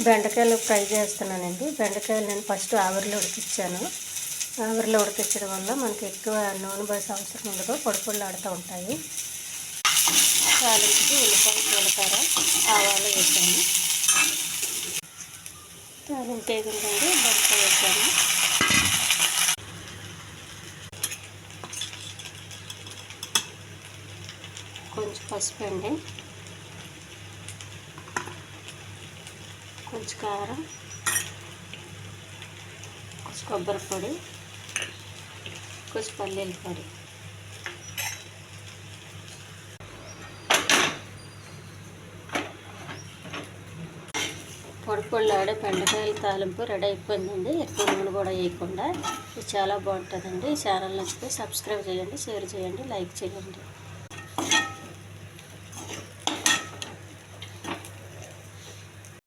బెండకాయలు ఫ్రై చేస్తున్నానండి. బెండకాయలు నేను ఫస్ట్ ఆవిరిలో ఉడికించాను. ఆవిరిలో ఉడికించడం వల్ల మనకి ఎక్కువ నూనె పోసే అవసరం ఉండదు, పొడి ఉంటాయి. తాలింపుకి ఉల్లిపాయ, జీలకర్ర, ఆవాలు వేసాను. తాలింపు వేగిందండి, బెండకాయ వేసాను. కొంచెం పసుపు అండి, కొంచెం కారం, కొంచెం కొబ్బరి పొడి, కొంచెం పల్లీల పొడి. పొడి బెండకాయల తాలింపు రెడీ అయిపోయిందండి. ఎక్కువ నూనె కూడా వేయకుండా. ఇది చాలా బాగుంటుందండి. ఈ ఛానల్ నచ్చితే సబ్స్క్రైబ్ చేయండి, షేర్ చేయండి, లైక్ చేయండి.